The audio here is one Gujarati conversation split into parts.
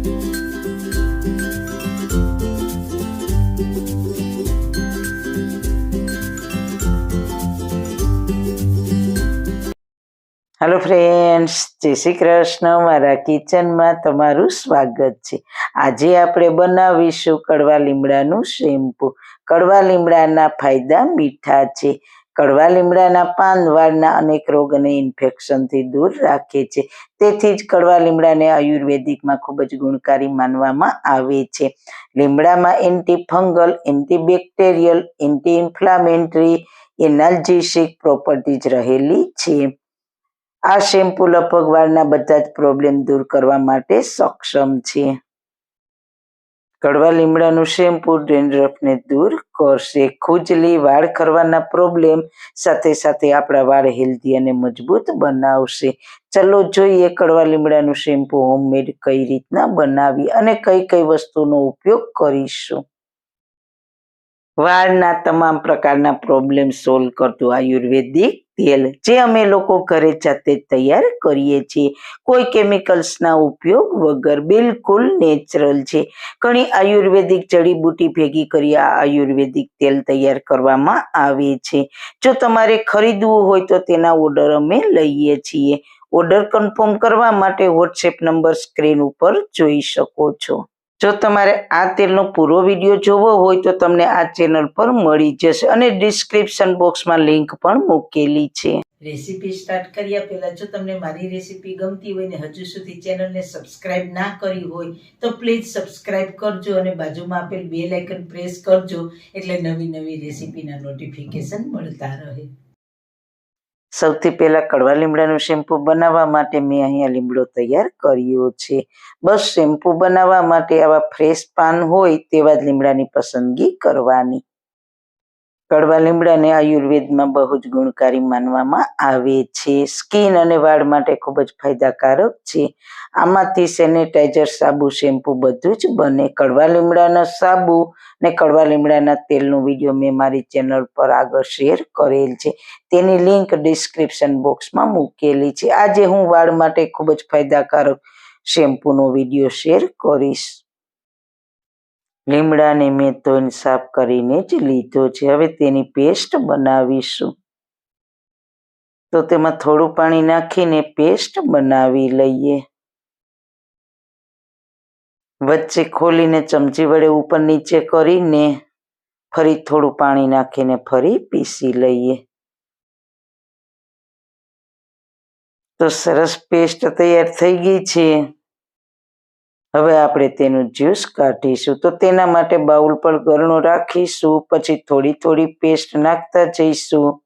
હેલો ફ્રેન્ડ્સ, જય શ્રી કૃષ્ણ. મારા કિચનમાં તમારું સ્વાગત છે. આજે આપણે બનાવીશું કડવા લીમડાનું શેમ્પૂ. કડવા લીમડાના ફાયદા મીઠા છે. કડવા લીમડાના પાન વાળના અનેક રોગ અને ઇન્ફેક્શનથી દૂર રાખે છે. તેથી જ કડવા લીમડાને આયુર્વેદિકમાં ખૂબ જ ગુણકારી માનવામાં આવે છે. લીમડામાં anti fungal, antibacterial, anti inflammatory, analgesic properties રહેલી છે. આ શેમ્પૂ લગભગ વાળના બધા જ પ્રોબ્લેમ દૂર કરવા માટે સક્ષમ છે. કડવા લીમડાનું શેમ્પૂ ડેન્ડ્રફને દૂર કરશે, ખુજલી, વાળ ખરવાના પ્રોબ્લેમ સાથે સાથે આપણા વાળ હેલ્ધી અને મજબૂત બનાવશે. ચલો જોઈએ કડવા લીમડાનું શેમ્પૂ હોમમેડ કઈ રીતના બનાવી અને કઈ કઈ વસ્તુનો ઉપયોગ કરીશું. વાળના તમામ પ્રકારના પ્રોબ્લેમ સોલ્વ કરતું આયુર્વેદિક તેલ, જે અમે લોકો ઘરે જાતે તૈયાર કરીએ છીએ. કોઈ કેમિકલ્સના ઉપયોગ વગર, બિલકુલ નેચરલ છે. ઘણી આયુર્વેદિક જડીબુટી ભેગી કરી આ આયુર્વેદિક તેલ તૈયાર કરવામાં આવે છે. જો તમારે ખરીદવું હોય તો તેના ઓર્ડર અમે લઈએ છીએ. ઓર્ડર કન્ફર્મ કરવા માટે વોટ્સએપ નંબર સ્ક્રીન ઉપર જોઈ શકો છો. જો તમારે આ તેલનો પૂરો વિડીયો જોવો હોય તો તમને આ ચેનલ પર મળી જશે અને ડિસ્ક્રિપ્શન બોક્સમાં લિંક પણ મૂકેલી છે. રેસીપી સ્ટાર્ટ કર્યા પહેલા જો તમને મારી રેસીપી ગમતી હોય ને હજુ સુધી ચેનલને સબસ્ક્રાઇબ ના કરી હોય તો પ્લીઝ સબસ્ક્રાઇબ કરજો અને બાજુમાં આપેલ બેલ આઇકન પ્રેસ કરજો, એટલે નવી નવી રેસીપીના નોટિફિકેશન મળતા રહે. સૌથી પહેલા કડવા લીમડાનું શેમ્પૂ બનાવવા માટે મેં અહીંયા લીમડો તૈયાર કર્યો છે. બસ શેમ્પૂ બનાવવા માટે આવા ફ્રેશ પાન હોય તેવા જ લીમડાની પસંદગી કરવાની. કડવા લીમડાને આયુર્વેદમાં બહુ જ ગુણકારી માનવામાં આવે છે. સ્કિન અને વાળ માટે ખૂબ જ ફાયદાકારક છે. આમાંથી સેનેટાઈઝર, સાબુ, શેમ્પૂ બધું જ બને. કડવા લીમડાના સાબુ ને કડવા લીમડાના તેલનો વિડીયો મેં મારી ચેનલ પર આગળ શેર કરેલ છે. તેની લિંક ડિસ્ક્રિપ્શન બોક્સમાં મૂકેલી છે. આજે હું વાળ માટે ખૂબ જ ફાયદાકારક શેમ્પૂનો વિડીયો શેર કરીશ. લીમડાને મેં ધોઈને સાફ કરીને જ લીધો છે. હવે તેની પેસ્ટ બનાવીશું. તો તેમાં થોડું પાણી નાખીને પેસ્ટ બનાવી લઈએ. વચ્ચે ખોલીને ચમચી વડે ઉપર નીચે કરીને ફરી થોડું પાણી નાખીને ફરી પીસી લઈએ. તો સરસ પેસ્ટ તૈયાર થઈ ગઈ છે. હવે આપણે તેનું જ્યુસ કાઢીશું. તો તેના માટે બાઉલ પર ગરણો રાખીશું. પછી થોડી થોડી પેસ્ટ નાખતા જઈશું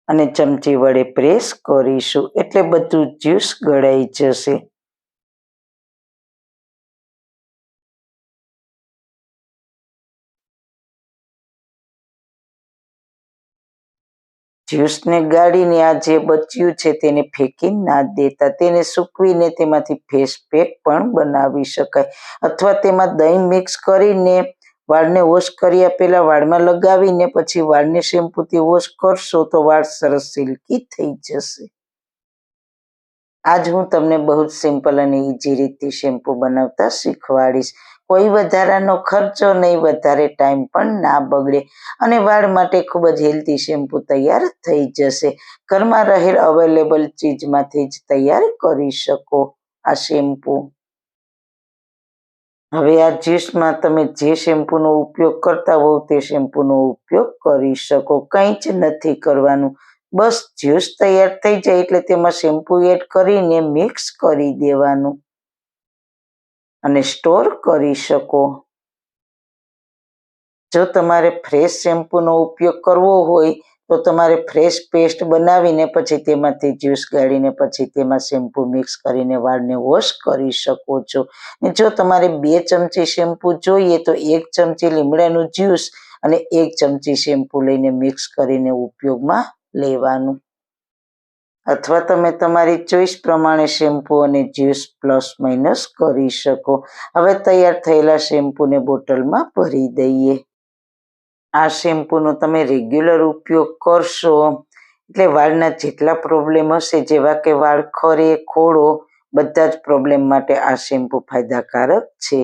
અને ચમચી વડે પ્રેસ કરીશું એટલે બધું જ્યુસ ગળાઈ જશે. જ્યુસને ગાળીને આ જે બચ્યું છે તેને ફેંકી ના દેતા. તેને સૂકવીને તેમાંથી ફેસ પેક પણ બનાવી શકાય, અથવા તેમાં દહીં મિક્સ કરીને વાળને વોશ કર્યા પહેલા વાળમાં લગાવીને પછી વાળને શેમ્પૂથી વોશ કરશો તો વાળ સરસ સિલ્કી થઈ જશે. આજ હું તમને બહુ જ સિમ્પલ અને ઇઝી રીતથી શેમ્પૂ બનાવતા શીખવાડીશ. કોઈ વધારાનો ખર્ચો નહીં, વધારે ટાઈમ પણ ના બગડે અને વાળ માટે ખૂબ જ હેલ્ધી શેમ્પૂ તૈયાર થઈ જશે. ઘરમાં રહેલ અવેલેબલ ચીજમાંથી જ તૈયાર કરી શકો આ શેમ્પૂ. હવે આ જ્યુસમાં તમે જે શેમ્પૂનો ઉપયોગ કરતા હોવ તે શેમ્પૂનો ઉપયોગ કરી શકો. કંઈ જ નથી કરવાનું. બસ જ્યુસ તૈયાર થઈ જાય એટલે તેમાં શેમ્પૂ એડ કરીને મિક્સ કરી દેવાનું અને સ્ટોર કરી શકો. જો તમારે ફ્રેશ શેમ્પૂનો ઉપયોગ કરવો હોય તો તમારે ફ્રેશ પેસ્ટ બનાવીને પછી તેમાંથી જ્યુસ ગાળીને પછી તેમાં શેમ્પૂ મિક્સ કરીને વાળને વોશ કરી શકો છો. ને જો તમારે 2 ચમચી શેમ્પૂ જોઈએ તો 1 ચમચી લીમડાનું જ્યુસ અને 1 ચમચી શેમ્પૂ લઈને મિક્સ કરીને ઉપયોગમાં લેવાનું. અથવા તમે તમારી ચોઈસ પ્રમાણે શેમ્પૂ અને જ્યુસ પ્લસ માઇનસ કરી શકો. હવે તૈયાર થયેલા શેમ્પૂને બોટલમાં ભરી દઈએ. આ શેમ્પૂનો તમે રેગ્યુલર ઉપયોગ કરશો એટલે વાળના જેટલા પ્રોબ્લેમ હશે, જેવા કે વાળ ખરે, ખોડો, બધા જ પ્રોબ્લેમ માટે આ શેમ્પુ ફાયદાકારક છે.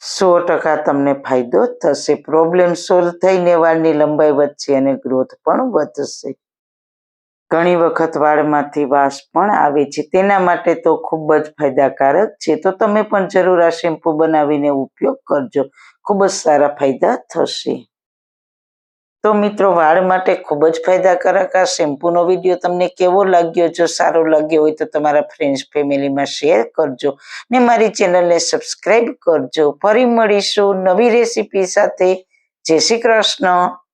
100% તમને ફાયદો થશે. પ્રોબ્લેમ સોલ્વ થઈને વાળની લંબાઈ વધશે અને ગ્રોથ પણ વધશે. ઘણી વખત વાળમાંથી વાસ પણ આવે છે, તેના માટે તો ખૂબ જ ફાયદાકારક છે. તો તમે પણ જરૂર આ શેમ્પુ બનાવીને ઉપયોગ કરજો, ખૂબ જ સારા ફાયદા થશે. તો મિત્રો, વાળ માટે ખૂબ જ ફાયદાકારક આ શેમ્પૂનો વિડીયો તમને કેવો લાગ્યો? જો સારો લાગ્યો હોય તો તમારા ફ્રેન્ડ્સ ફેમિલીમાં શેર કરજો ને મારી ચેનલને સબસ્ક્રાઈબ કરજો. ફરી મળીશું નવી રેસીપી સાથે. જય શ્રી કૃષ્ણ.